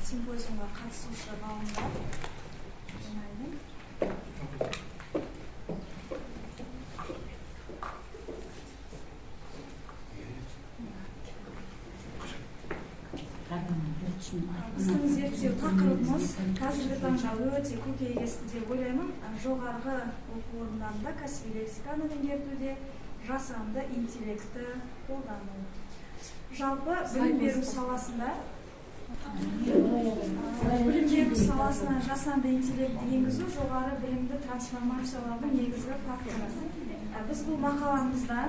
симпозиумға қатысушы ғалымдар. Біздің зерттеу тақырыбымыз қазіргі таңда өте көкейкесті деп ойлаймын. Жоғарғы оқу орындарында кәсіби лексиканы меңгертуде жасанды интеллекті қолдану. Жалпы білім беру саласында жасанды интеллектті енгізу жоғары білімді трансформациялаудың негізгі факторы. Біз бұл мақаламызда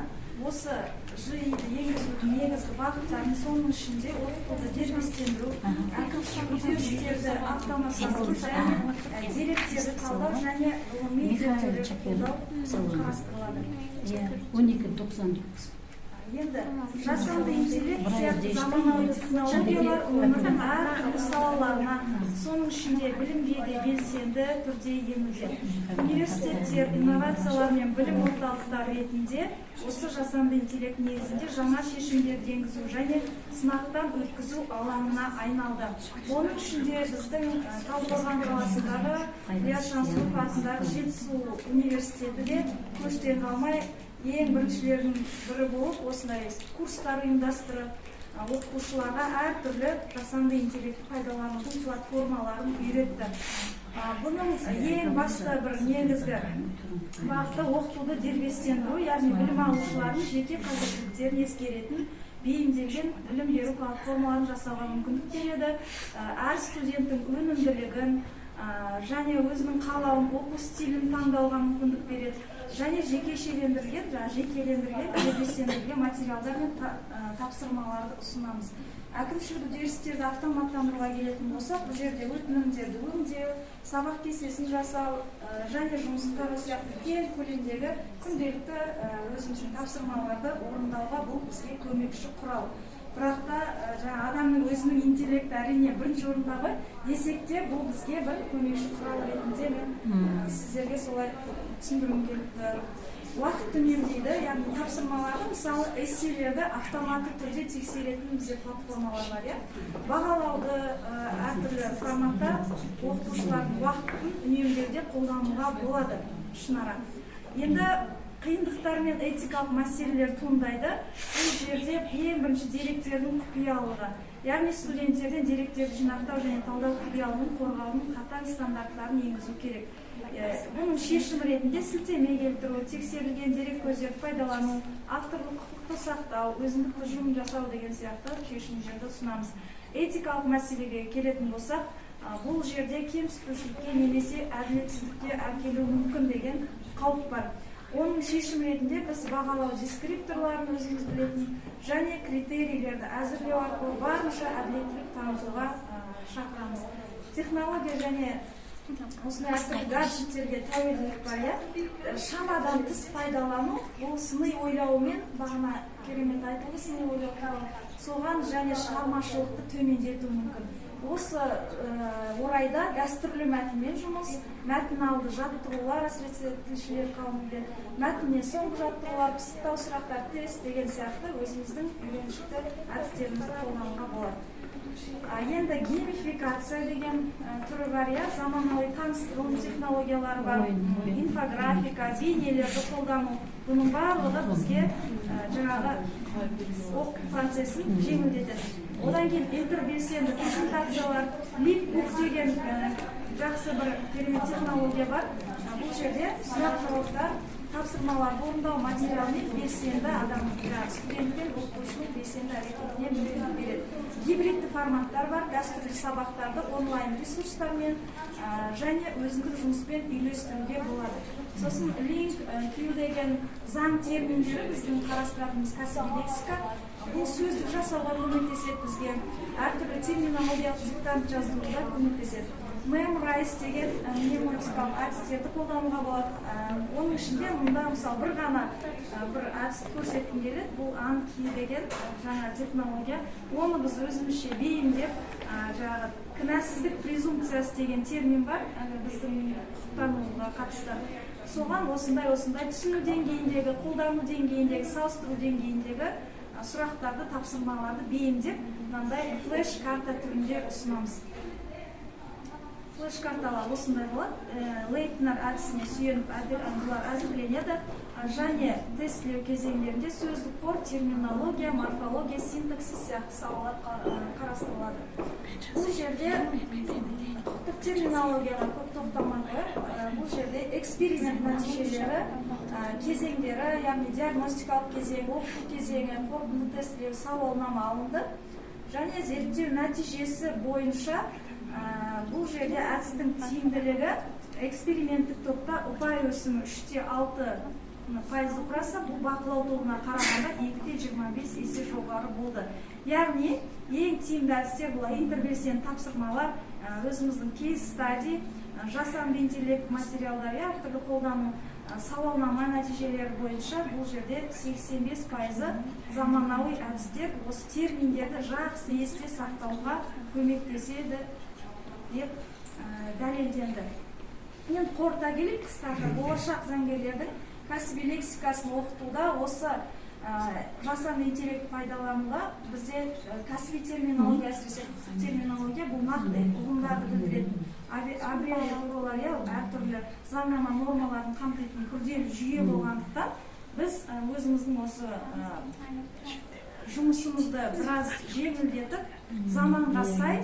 осы ЖИ-ді енгізудің негізгі бағыттарын, соның ішінде оқытуды дербестендіру, әкімшілік үдерістерді автоматтандыру және деректерді талдау және ғылыми зерттеулерді қолдау қарастырылады. 12.90. Енді жасанды интеллект сияқты заманауи технологиялар өмірдің әртүрлі салаларына, соның ішінде білімге де белсенді түрде енуде. Университеттер, инновациялар мен білім орталықтары ретінде осы жасанды интеллект негізінде жаңа шешімдерді енгізу және сынақтан өткізу алаңына айналды. Оның ішінде біздің Талдықорған қаласындағы Риат Шансұлы атындағы Жетісу университеті де көштен қалмай ең біріншілердің бірі болып, осындай курстар ұйымдастырып, оқытушыларға әртүрлі жасанды интеллектті пайдаланудың платформаларын үйретті. Бұның ең басты бір негізгі бағыты оқытуды дербестендіру, яғни білім алушылардың жеке қажеттіліктерін ескеретін бейімделген білім беру платформаларын жасауға мүмкіндік береді. Әр студенттің өнімділігін және өзінің қалауын, оқу стилін таңдауға мүмкіндік береді. Және жекелендірілген дербестендірілген материалдар мен тапсырмаларды ұсынамыз. Әкімшілік үдерістерді автоматтандыруға келетін болсақ, бұл жерде өтінімдерді өңдеу, сабақ кестесін жасау және жұмысқа сияқты кең көлемдегі күнделікті өзіміздің тапсырмаларды орындауға бұл бізге көмекші құрал. Бірақ та адамның өзінің интеллекті әрине бірінші орында ғой, десек те бұл бізге бір көмекші құрал ретінде мен сіздерге солай түсіндіргім келіпті. Уақыт үнемдейді, яғни тапсырмаларды, мысалы эсселерді автоматты түрде тексеретін бізде платформалар бар. Бағалауды әртүрлі форматта оқытушылардың уақытын үнемдеуде қолдануға болады шынара. Енді қиындықтар мен этикалық мәселелер туындайды. Бұл жерде ең бірінші деректердің құпиялылығы, яғни студенттерден деректерді жинақтау және талдау құпиялығын қорғаудың қатаң стандарттарын енгізу керек. Бұның шешім ретінде сілтеме келтіру, тексерілген дерек көздерді пайдалану, авторлық құқықты сақтау, өзіндік тұжырым жасау деген сияқты шешімдерді ұсынамыз. Этикалық мәселеге келетін болсақ, бұл жерде кемсітушілікке немесе әділетсіздікке әкелуі мүмкін деген қауіп бар. Оның шешім ретінде біз бағалау дескрипторларын өзіміз білетін және критерийлерді әзірлеу арқылы барынша әділеттілік танытуға шақырамыз. Технология және осындай әртүрлі гаджеттерге тәуелділік бар, шамадан тыс пайдалану, бұл сыни ойлаумен, бағана керемет айтылды, сыни ойлау соған және шығармашылықты төмендету мүмкін. Осы орайда дәстүрлі мәтінмен жұмыс, мәтін алды жаттығулар, әсіресе тілшілер қауымында, мәтіннен соңғы жаттығулар, пысықтау сұрақтар, тест деген сияқты өзіміздің үйреншікті әдістерімізді қолдануға болады. Енді геймификация деген түрі бар, заманауи таныстыру технологиялары бар, инфографика, бейнелерді қолдану. Бұның барлығы бізге жаңағы оқу процесін жеңілдетеді. Одан кейін интербелсенді презентациялар, липбук деген жақсы бір керемет технология бар. Бұл жерде сұрақ жауаптар, тапсырмалар орындау материалымен белсенді адамның студентпен оқушының белсенді әрекетіне мүмкіндік береді. Гибридті форматтар бар, дәстүрлі сабақтарды онлайн ресурстармен және өзіндік жұмыспен үйлестіруге болады. Сосын линк, Q деген заң терминдері біздің қарастыратынымыз кәсіби лексика. Бұл сөздік жасауға көмектеседі бізге, әртүрлі терминологиялық диктант жазуға көмектеседі. Memrise деген мнемотикалық әдістерді қолдануға болады. Оның ішінде мұнда мысалы бір ғана бір әдісті көрсеткім келеді. Бұл Anki деген жаңа технология. Оны біз өзімізше бейімдеп, кінәсіздік презумпциясы деген термин бар, біздің құқықтануға қатысты. Соған осындай түсіну деңгейіндегі, қолдану деңгейіндегі, салыстыру деңгейіндегі сұрақтарды, тапсырмаларды бейімдеп, мынандай флеш карта түрінде ұсынамыз. Флеш карталар осындай болады. Лейтнер әдісіне сүйеніп бұлар әзірленеді. Және тестілеу кезеңдерінде сөздік қор, терминология, морфология, синтаксис сияқты салалар қарастырылады. Бұл жерде құқықтық терминологияға көп тоқталмай қойып, бұл жерде эксперимент нәтижелері, кезеңдері, яғни диагностикалық кезең, оқыту кезеңі, қорытынды тестілеу сауалнама алынды. Және зерттеу нәтижесі бойынша бұл жерде әдістің тиімділігі эксперименттік топта ұпай өсімі 3,6% құраса, бұл бақылау тобына қарағанда 2,25 есе жоғары болды. Яғни, ең тиімді әдістер бұл интербелсиен тапсырмалар, өзіміздің кейс стади, жасанды интеллект материалдары, әртүрлі қолдану сауалнама нәтижелері бойынша бұл жерде 85% заманауи әдістер осы терминдерді жақсы есте сақтауға көмектеседі деп дәлелденді. Енді қорыта келіп, қысқаша болашақ заңгерлердің кәсіби лексикасын оқытуда осы жасанды интеллект пайдалануға бізде кәсіби терминология, әсіресе терминология бұл нақты ұғымдарды білдіретін аббревиатуралар, әртүрлі заңнама нормаларын қамтитын күрделі жүйе болғандықтан біз өзіміздің осы жұмысымызды біраз жеңілдетіп, заманға сай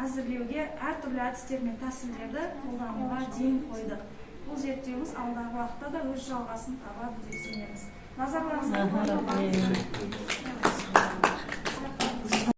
әзірлеуге әртүрлі әдістер мен тәсілдерді қолдануға ден қойдық. Бұл зерттеуіміз алдағы уақытта да өз жалғасын табады деп сенеміз. Назарларыңызға рахмет.